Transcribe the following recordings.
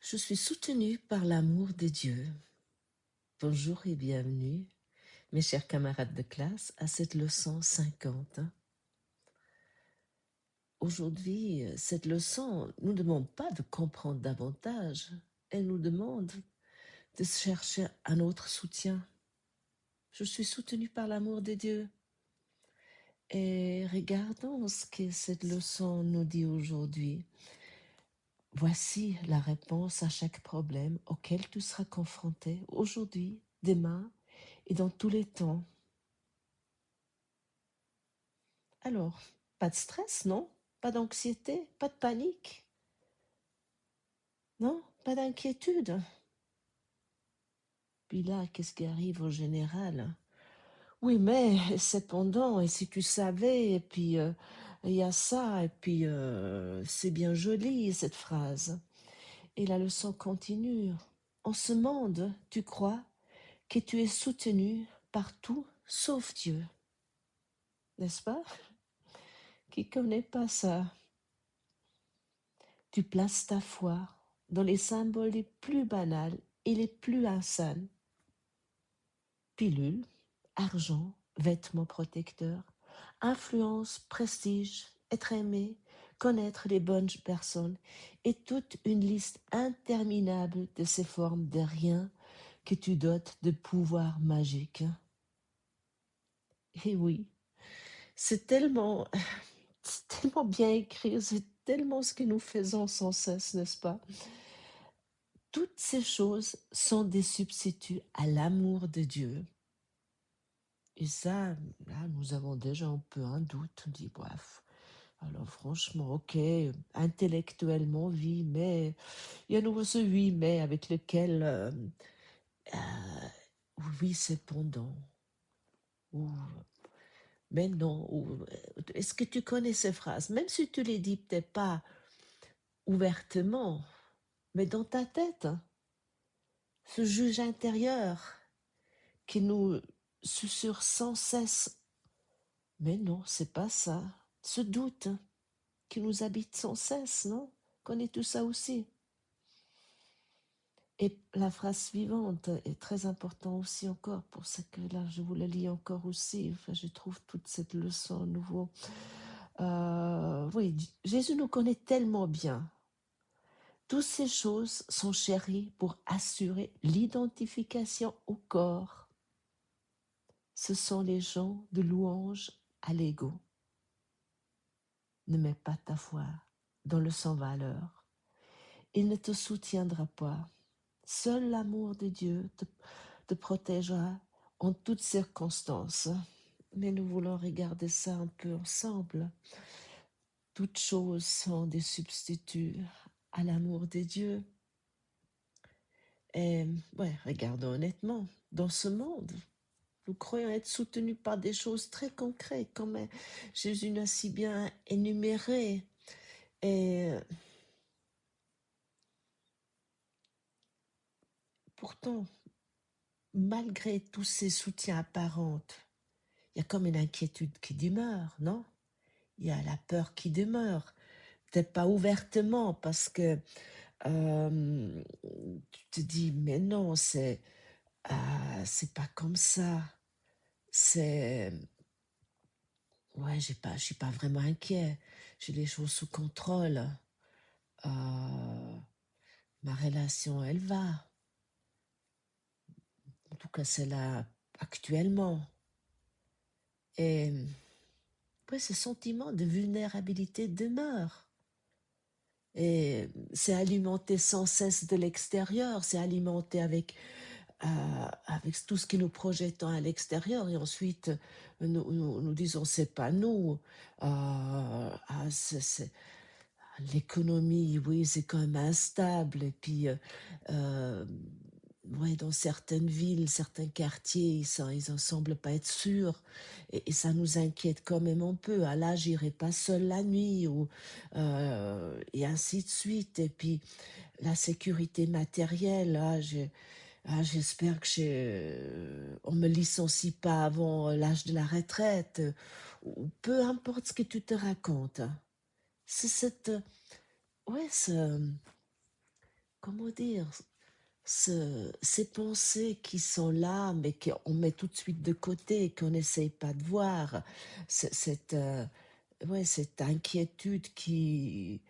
Je suis soutenue par l'amour de Dieu. Bonjour et bienvenue, mes chers camarades de classe, à cette leçon 50. Aujourd'hui, cette leçon ne nous demande pas de comprendre davantage, elle nous demande de chercher un autre soutien. Je suis soutenue par l'amour de Dieu. Et regardons ce que cette leçon nous dit aujourd'hui. Voici la réponse à chaque problème auquel tu seras confronté aujourd'hui, demain et dans tous les temps. Alors, pas de stress, non? Pas d'anxiété, pas de panique, non? Pas d'inquiétude. Puis là, qu'est-ce qui arrive en général? Oui, mais cependant, et si tu savais, et puis il y a ça, et puis c'est bien joli cette phrase. Et la leçon continue. En ce monde, tu crois que tu es soutenu par tout sauf Dieu. N'est-ce pas? Qui connaît pas ça? Tu places ta foi dans les symboles les plus banals et les plus insanes. Pilule, argent, vêtements protecteurs, influence, prestige, être aimé, connaître les bonnes personnes et toute une liste interminable de ces formes de rien que tu dotes de pouvoirs magiques. Et oui, c'est tellement, c'est tellement bien écrit, c'est tellement ce que nous faisons sans cesse, n'est-ce pas? Toutes ces choses sont des substituts à l'amour de Dieu. Et ça, là, nous avons déjà un peu un doute. On dit, bref, alors franchement, ok, intellectuellement, oui, mais il y a nouveau ce oui, mais avec lequel, oui, cependant, ou mais non, ou est-ce que tu connais ces phrases? Même si tu les dis peut-être pas ouvertement, mais dans ta tête, hein, ce juge intérieur qui nous susurre sans cesse. Mais non, c'est pas ça. Ce doute qui nous habite sans cesse, non? Connais tout ça aussi. Et la phrase suivante est très importante aussi encore, pour ça que là, je vous la lis encore aussi. Enfin, je trouve toute cette leçon à nouveau. Oui, Jésus nous connaît tellement bien. Toutes ces choses sont chéries pour assurer l'identification au corps. Ce sont les gens de louange à l'ego. Ne mets pas ta foi dans le sans-valeur. Il ne te soutiendra pas. Seul l'amour de Dieu te protégera en toutes circonstances. Mais nous voulons regarder ça un peu ensemble. Toutes choses sont des substituts à l'amour de Dieu. Et ouais, regardons honnêtement, dans ce monde, nous croyons être soutenus par des choses très concrètes, comme Jésus n'a si bien énuméré. Et pourtant, malgré tous ces soutiens apparents, il y a comme une inquiétude qui demeure, non? Il y a la peur qui demeure. Peut-être pas ouvertement, parce que tu te dis, mais non, c'est pas comme ça. C'est, ouais, je suis pas vraiment inquiet. J'ai les choses sous contrôle. Ma relation, elle va. En tout cas, c'est là actuellement. Et ouais, ce sentiment de vulnérabilité demeure. Et c'est alimenté sans cesse de l'extérieur, c'est alimenté avec tout ce que nous projetons à l'extérieur, et ensuite nous disons c'est pas nous. L'économie, oui, c'est quand même instable, et puis euh, ouais, dans certaines villes, certains quartiers, ils en semblent pas être sûrs, et ça nous inquiète quand même un peu. Ah là, j'irai pas seule la nuit, et ainsi de suite. Et puis la sécurité matérielle, j'espère que on me licencie pas avant l'âge de la retraite, ou peu importe ce que tu te racontes. C'est cette, ouais, comment dire, ces pensées qui sont là, mais qu'on met tout de suite de côté, qu'on n'essaye pas de voir, cette, ouais, cette inquiétude qui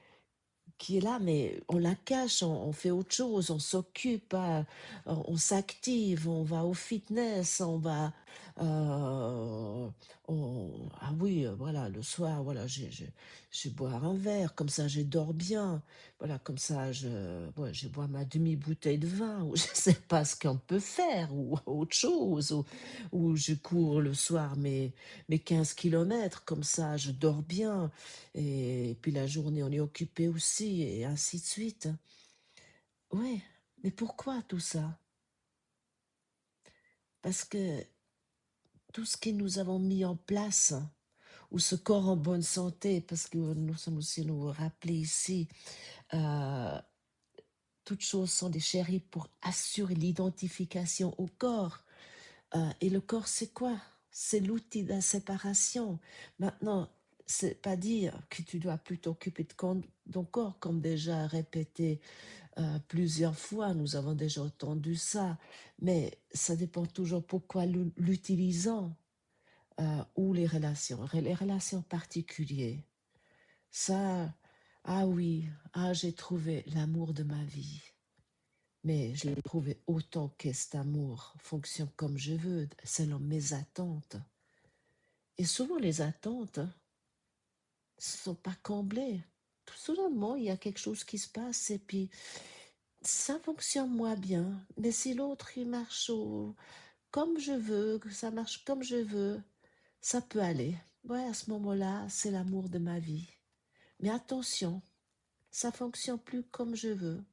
est là, mais on la cache, on fait autre chose, on s'occupe, on s'active, on va au fitness, on va, euh, ah oui, voilà, le soir, voilà, je boire un verre, comme ça, je dors bien, voilà, comme ça, ouais, je bois ma demi-bouteille de vin, ou je sais pas ce qu'on peut faire, ou autre chose, ou je cours le soir mes 15 kilomètres, comme ça, je dors bien, et puis la journée, on est occupé aussi, et ainsi de suite. Ouais, mais pourquoi tout ça? Parce que tout ce que nous avons mis en place, ou ce corps en bonne santé, parce que nous sommes aussi nous rappeler ici, euh, toutes choses sont des chéris pour assurer l'identification au corps. Et le corps, c'est quoi? C'est l'outil de la séparation. Maintenant, c'est pas dire que tu dois plus t'occuper de ton corps, comme déjà répété plusieurs fois, nous avons déjà entendu ça, mais ça dépend toujours pourquoi l'utilisant, ou les relations particulières. Ça, ah oui, ah j'ai trouvé l'amour de ma vie, mais je l'ai trouvé autant que cet amour fonctionne comme je veux, selon mes attentes. Et souvent les attentes ne sont pas comblées. Tout soudainement, il y a quelque chose qui se passe et puis ça fonctionne moins bien. Mais si l'autre il marche comme je veux, que ça marche comme je veux, ça peut aller. Ouais, à ce moment-là, c'est l'amour de ma vie. Mais attention, ça fonctionne plus comme je veux.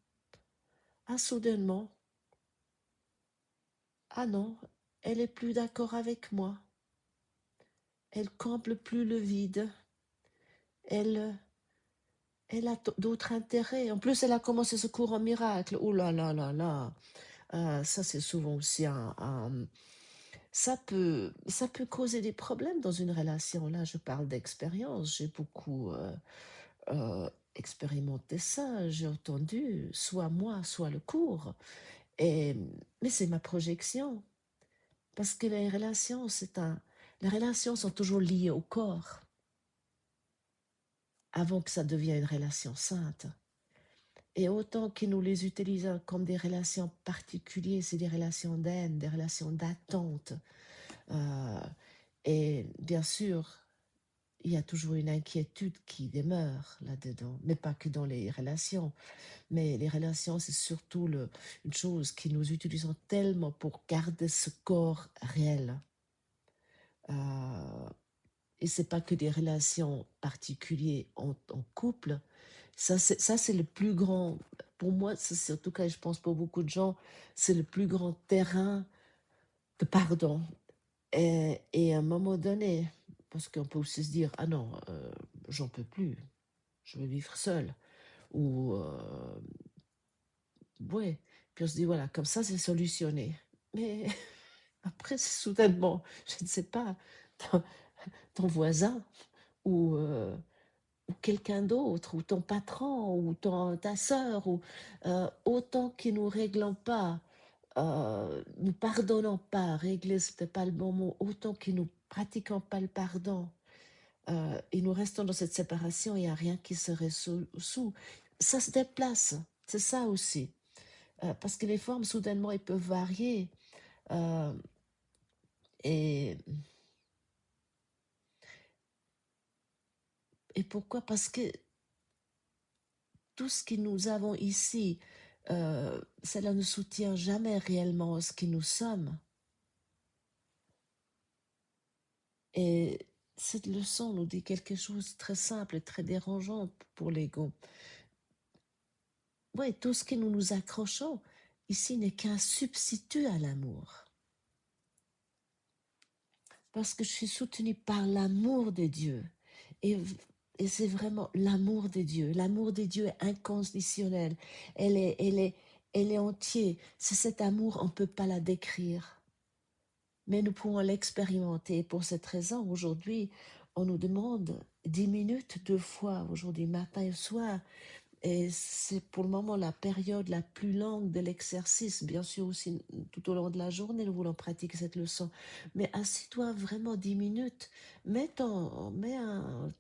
Ah, soudainement, ah non, elle est plus d'accord avec moi. Elle comble plus le vide. Elle, elle a d'autres intérêts. En plus, elle a commencé ce cours en miracle. Oh là là là là. Ça, c'est souvent aussi ça peut causer des problèmes dans une relation. Là, je parle d'expérience. J'ai beaucoup expérimenté ça. J'ai entendu, soit moi, soit le cours. Et, mais c'est ma projection. Parce que les relations sont toujours liées au corps avant que ça devienne une relation sainte. Et autant que nous les utilisons comme des relations particulières, c'est des relations d'aide, des relations d'attente. Euh, et bien sûr, il y a toujours une inquiétude qui demeure là-dedans, mais pas que dans les relations. Mais les relations, c'est surtout une chose que nous utilisons tellement pour garder ce corps réel. Euh, et c'est pas que des relations particulières en couple. Ça, c'est le plus grand, pour moi, c'est en tout cas, je pense pour beaucoup de gens, c'est le plus grand terrain de pardon. Et à un moment donné, parce qu'on peut aussi se dire, ah non, j'en peux plus, je veux vivre seul. Ou, ouais, puis on se dit, voilà, comme ça, c'est solutionné. Mais après, c'est soudainement, je ne sais pas, ton, ton voisin ou, ou quelqu'un d'autre, ou ton patron, ou ta sœur, ou autant qu'ils nous réglons pas, nous pardonnons pas, régler, c'était pas le bon mot, autant qu'ils nous pratiquons pas le pardon, et nous restons dans cette séparation, il n'y a rien qui serait sous. Ça se déplace, c'est ça aussi. Parce que les formes, soudainement, elles peuvent varier. euh, et, et pourquoi? Parce que tout ce que nous avons ici, cela ne soutient jamais réellement ce que nous sommes. Et cette leçon nous dit quelque chose de très simple et très dérangeant pour l'ego. Oui, tout ce que nous nous accrochons ici n'est qu'un substitut à l'amour. Parce que je suis soutenue par l'amour de Dieu. Et, et c'est vraiment l'amour de Dieu. L'amour de Dieu est inconditionnel. Elle est entière. C'est cet amour, on ne peut pas la décrire. Mais nous pouvons l'expérimenter. Pour cette raison, aujourd'hui, on nous demande 10 minutes 2 fois, aujourd'hui matin et soir, Et c'est pour le moment la période la plus longue de l'exercice. Bien sûr aussi tout au long de la journée, nous voulons pratiquer cette leçon. Mais assis-toi vraiment 10 minutes. Mets un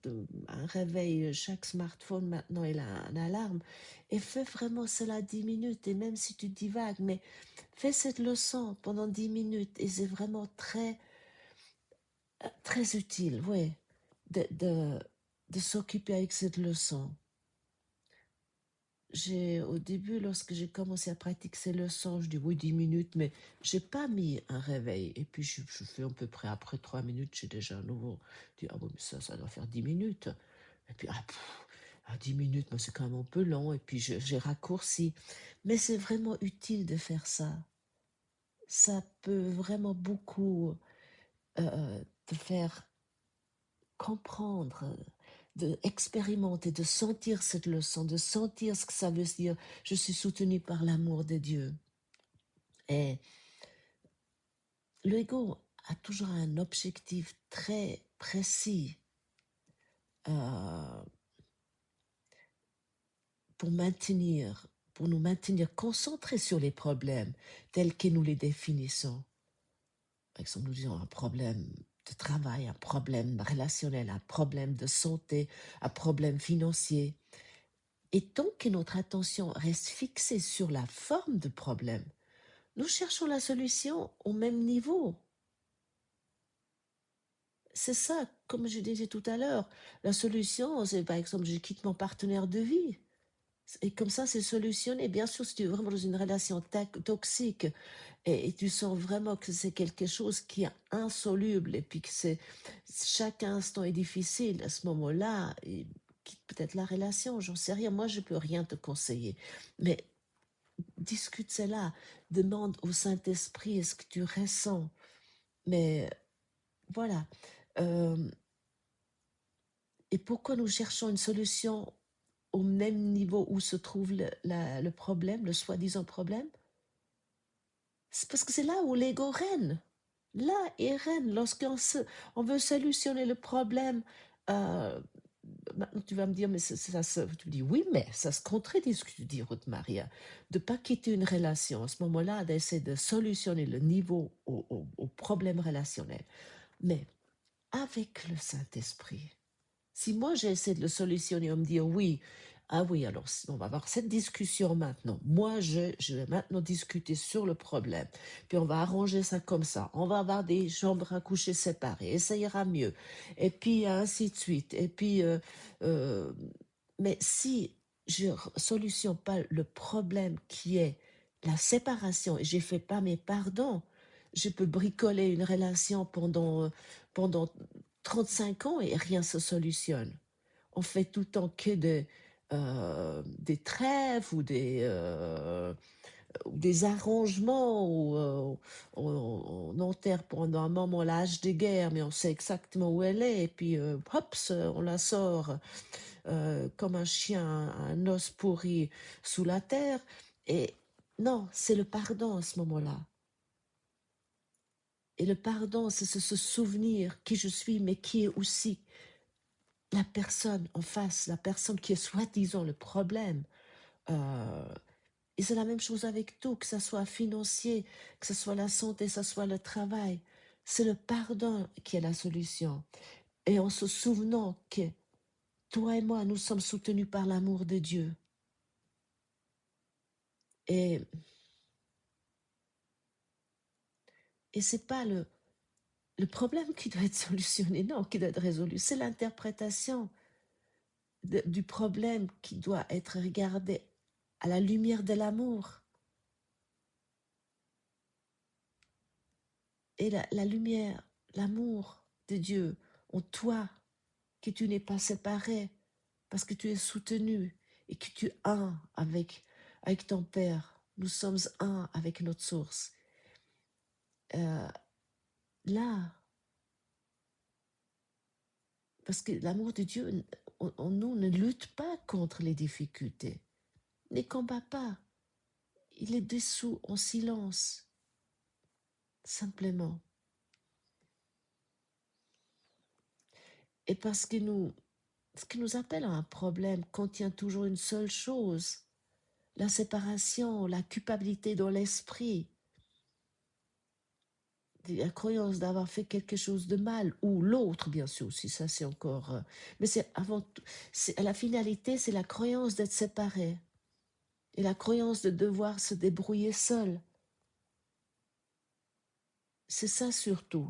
réveil. Chaque smartphone maintenant il a une alarme. Et fais vraiment cela 10 minutes. Et même si tu divagues, mais fais cette leçon pendant 10 minutes. Et c'est vraiment très utile, ouais, de s'occuper avec cette leçon. Au début, lorsque j'ai commencé à pratiquer ces leçons, je dis oui, 10 minutes, mais j'ai pas mis un réveil. Et puis, je fais à peu près après 3 minutes, j'ai déjà à nouveau dit, ah oui, mais ça doit faire 10 minutes. Et puis, 10 minutes, mais c'est quand même un peu long. Et puis, j'ai raccourci. Mais c'est vraiment utile de faire ça. Ça peut vraiment beaucoup te faire comprendre, de expérimenter, de sentir cette leçon, de sentir ce que ça veut dire. Je suis soutenu par l'amour de Dieu. Et l'ego a toujours un objectif très précis euh, pour nous maintenir concentrés sur les problèmes tels que nous les définissons. Par exemple, nous disons un problème de travail, un problème relationnel, un problème de santé, un problème financier. Et tant que notre attention reste fixée sur la forme du problème, nous cherchons la solution au même niveau. C'est ça, comme je disais tout à l'heure, la solution, c'est par exemple, je quitte mon partenaire de vie. Et comme ça, c'est solutionné. Bien sûr, si tu es vraiment dans une relation toxique et tu sens vraiment que c'est quelque chose qui est insoluble et puis que chaque instant est difficile, à ce moment-là, quitte peut-être la relation, j'en sais rien. Moi, je peux rien te conseiller. Mais discute cela, demande au Saint-Esprit ce que tu ressens. Mais voilà. Et pourquoi nous cherchons une solution au même niveau où se trouve le problème, le soi-disant problème? C'est parce que c'est là où l'ego règne. Là, il règne. On veut solutionner le problème, maintenant tu vas me dire, mais tu me dis, oui, mais ça se contredit ce que tu dis, Ruth Maria, de ne pas quitter une relation à ce moment-là, d'essayer de solutionner le niveau au problème relationnel. Mais avec le Saint-Esprit, si moi j'essaie de le solutionner, on me dit oui, ah oui, alors on va avoir cette discussion maintenant. Moi, je vais maintenant discuter sur le problème. Puis on va arranger ça comme ça. On va avoir des chambres à coucher séparées et ça ira mieux. Et puis ainsi de suite. Et puis, mais si je solutionne pas le problème qui est la séparation et j'ai fait pas mes pardons, je peux bricoler une relation pendant 35 ans et rien se solutionne. On fait tout le temps que des trêves ou des arrangements où on enterre pendant un moment l'âge de guerre, mais on sait exactement où elle est, et puis hop, on la sort comme un chien, un os pourri sous la terre. Et non, c'est le pardon à ce moment-là. Et le pardon, c'est se souvenir qui je suis, mais qui est aussi la personne en face, la personne qui est soi-disant le problème. Et c'est la même chose avec tout, que ce soit financier, que ce soit la santé, que ce soit le travail. C'est le pardon qui est la solution. Et en se souvenant que toi et moi, nous sommes soutenus par l'amour de Dieu. Et, et c'est pas le problème qui doit être solutionné, non, qui doit être résolu. C'est l'interprétation du problème qui doit être regardé à la lumière de l'amour. Et la lumière, l'amour de Dieu en toi, que tu n'es pas séparé, parce que tu es soutenu et que tu es un avec ton Père. Nous sommes un avec notre source. Là, parce que l'amour de Dieu en nous ne lutte pas contre les difficultés, ne les combat pas. Il est dessous en silence, simplement. Et parce que nous Ce qui nous appelle à un problème contient toujours une seule chose, la séparation, la culpabilité dans l'esprit, la croyance d'avoir fait quelque chose de mal, ou l'autre, bien sûr, aussi, ça c'est encore... mais c'est avant tout, la finalité, c'est la croyance d'être séparé, et la croyance de devoir se débrouiller seul. C'est ça surtout.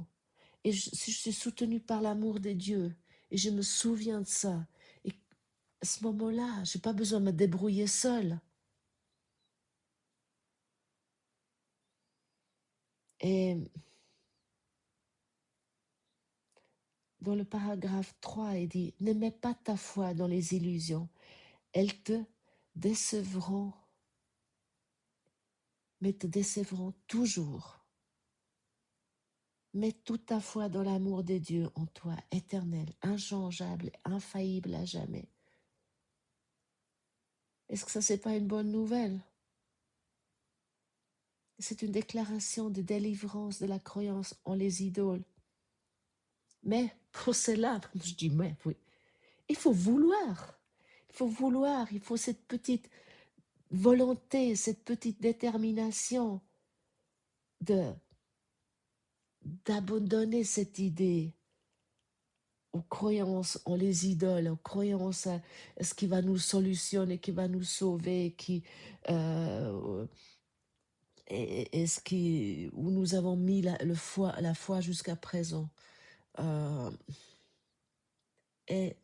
Et si je suis soutenue par l'amour de Dieu, et je me souviens de ça, et à ce moment-là, je n'ai pas besoin de me débrouiller seule. Et dans le paragraphe 3, il dit, ne mets pas ta foi dans les illusions, elles te décevront, mais te décevront toujours. Mets toute ta foi dans l'amour de Dieu en toi, éternel, inchangeable, infaillible à jamais. Est-ce que ça, c'est pas une bonne nouvelle? C'est une déclaration de délivrance de la croyance en les idoles. Mais pour cela, je dis mais oui, il faut vouloir. Il faut vouloir, il faut cette petite volonté, cette petite détermination d'abandonner cette idée aux croyances en les idoles, aux croyances à ce qui va nous solutionner, qui va nous sauver, et ce qui, où nous avons mis la foi jusqu'à présent. Et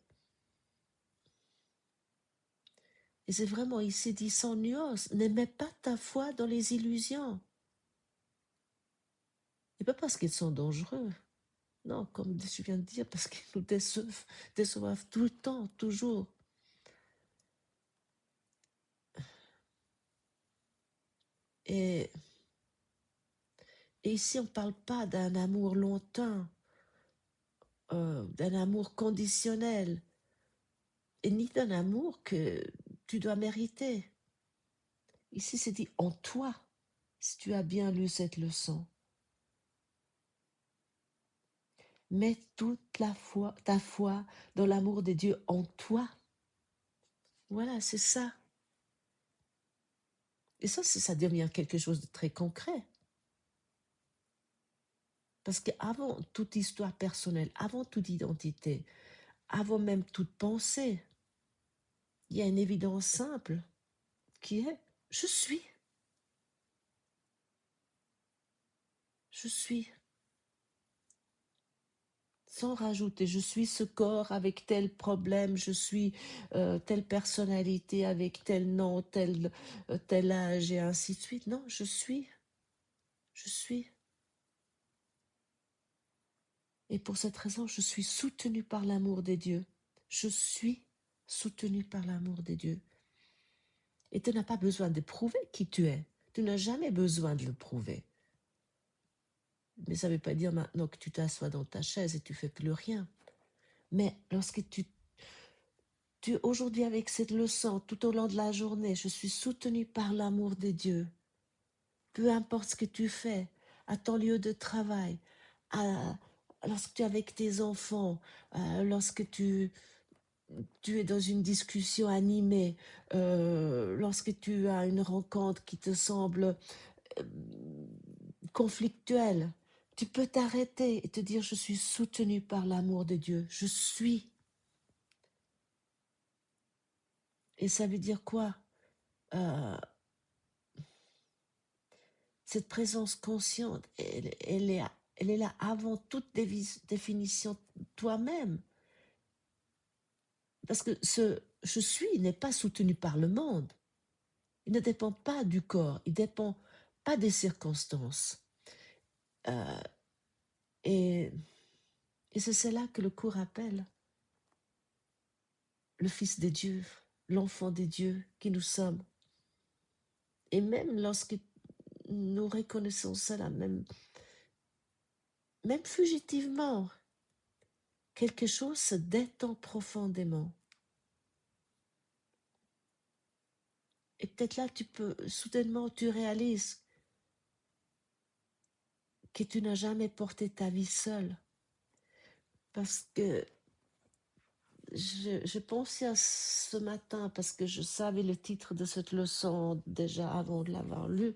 c'est vraiment ici dit sans nuance, ne mets pas ta foi dans les illusions. Et pas parce qu'ils sont dangereux, non, comme je viens de dire, parce qu'ils nous déçoivent tout le temps, toujours. Et ici, on ne parle pas d'un amour lointain, d'un amour conditionnel, et ni d'un amour que tu dois mériter. Ici, c'est dit en toi, si tu as bien lu cette leçon. Mets toute ta foi dans l'amour de Dieu en toi. Voilà, c'est ça. Et ça devient quelque chose de très concret. Parce qu'avant toute histoire personnelle, avant toute identité, avant même toute pensée, il y a une évidence simple qui est je suis. Je suis. Sans rajouter, je suis ce corps avec tel problème, je suis telle personnalité avec tel nom, tel âge et ainsi de suite. Non, je suis. Je suis. Et pour cette raison, je suis soutenue par l'amour des dieux. Je suis soutenue par l'amour des dieux. Et tu n'as pas besoin de prouver qui tu es. Tu n'as jamais besoin de le prouver. Mais ça ne veut pas dire maintenant que tu t'assois dans ta chaise et tu fais plus rien. Mais lorsque aujourd'hui avec cette leçon, tout au long de la journée, je suis soutenue par l'amour de Dieu. Peu importe ce que tu fais, à ton lieu de travail, lorsque tu es avec tes enfants, lorsque tu es dans une discussion animée, lorsque tu as une rencontre qui te semble euh, conflictuelle, tu peux t'arrêter et te dire je suis soutenue par l'amour de Dieu. Je suis. Et ça veut dire quoi? Cette présence consciente, elle est là avant toute définition toi-même. Parce que ce je suis n'est pas soutenu par le monde. Il ne dépend pas du corps, il ne dépend pas des circonstances. Euh, et c'est cela que le cours appelle le Fils de Dieu, l'enfant de Dieu qui nous sommes. Et même lorsque nous reconnaissons cela, même fugitivement, quelque chose se détend profondément. Et peut-être là, soudainement, tu réalises que tu n'as jamais porté ta vie seule. Parce que je pensais à ce matin parce que je savais le titre de cette leçon déjà avant de l'avoir lue,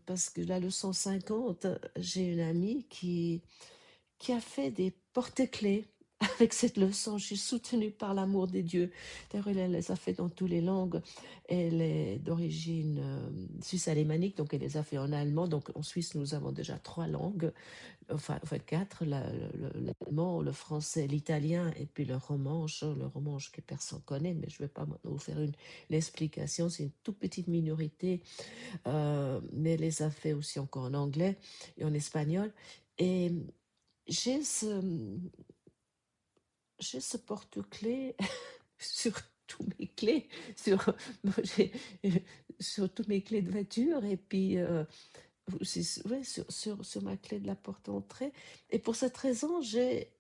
parce que la leçon 50, j'ai une amie qui a fait des porte-clés avec cette leçon. Je suis soutenue par l'amour des dieux. D'ailleurs, elle les a fait dans toutes les langues. Elle est d'origine suisse alémanique, donc elle les a fait en allemand. Donc en Suisse, nous avons déjà 3 langues, enfin, en fait 4, l'allemand, le français, l'italien et puis le romanche que personne connaît, mais je ne vais pas vous faire une explication. C'est une toute petite minorité, mais elle les a fait aussi encore en anglais et en espagnol. Et j'ai ce, j'ai ce porte-clés sur tous mes clés, sur, j'ai- sur tous mes clés de voiture et puis ouais, sur ma clé de la porte d'entrée. Et pour cette raison, c'est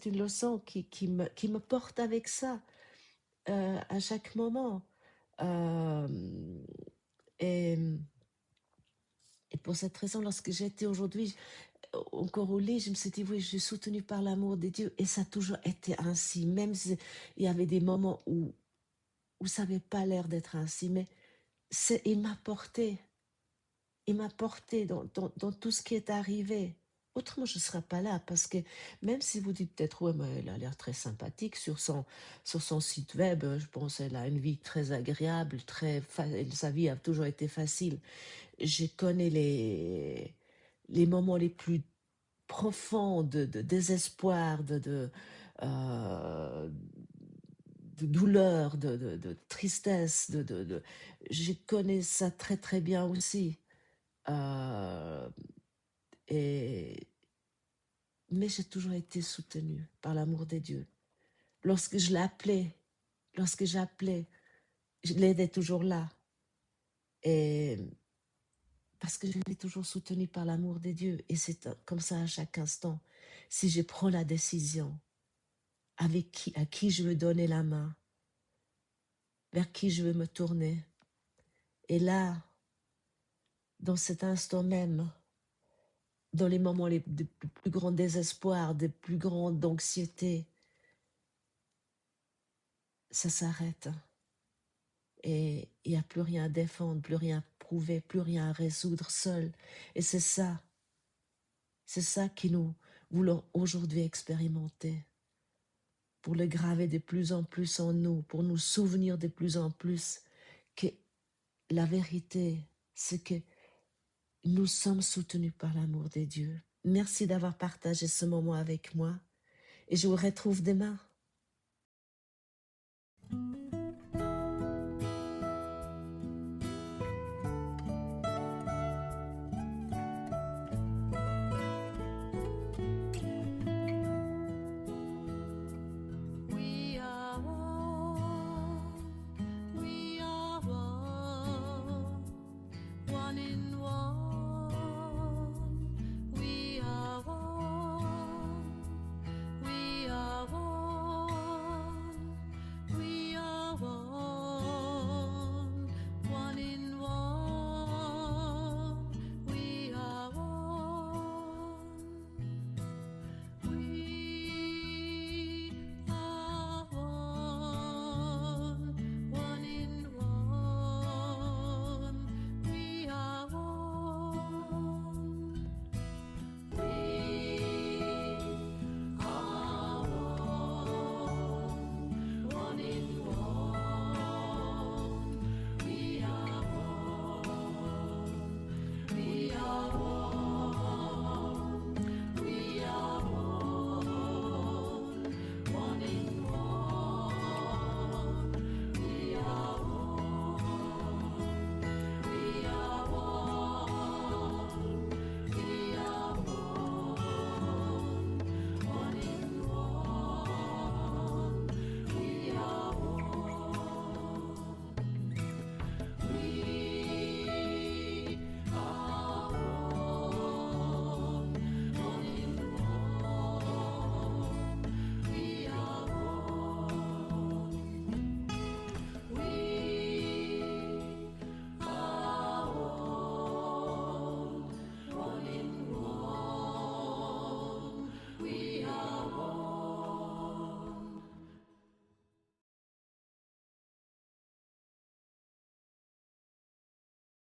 une leçon qui me porte avec ça à chaque moment. Euh, et, et pour cette raison, lorsque j'étais aujourd'hui encore au lit, je me suis dit, oui, je suis soutenue par l'amour de Dieu. Et ça a toujours été ainsi, même s'il y avait des moments où ça n'avait pas l'air d'être ainsi. Mais il m'a porté dans tout ce qui est arrivé. Autrement, je ne serais pas là, parce que même si vous dites peut-être, ouais, mais elle a l'air très sympathique sur son site web, je pense qu'elle a une vie très agréable, sa vie a toujours été facile. Je connais les moments les plus profond de désespoir, euh, de douleur, de tristesse. Je connais ça très très bien aussi. Euh, et, mais j'ai toujours été soutenue par l'amour des dieux. Lorsque je l'appelais, lorsque j'appelais, je l'aidais toujours là. Et parce que je l'ai toujours soutenue par l'amour des dieux. Et c'est comme ça à chaque instant. Si je prends la décision, à qui je veux donner la main, vers qui je veux me tourner. Et là, dans cet instant même, dans les moments de plus grand désespoir, de plus grande anxiété, ça s'arrête. Et il n'y a plus rien à défendre, plus rien à prouver, plus rien à résoudre seul. Et c'est ça que nous voulons aujourd'hui expérimenter, pour le graver de plus en plus en nous, pour nous souvenir de plus en plus que la vérité, c'est que nous sommes soutenus par l'amour des dieux. Merci d'avoir partagé ce moment avec moi et je vous retrouve demain.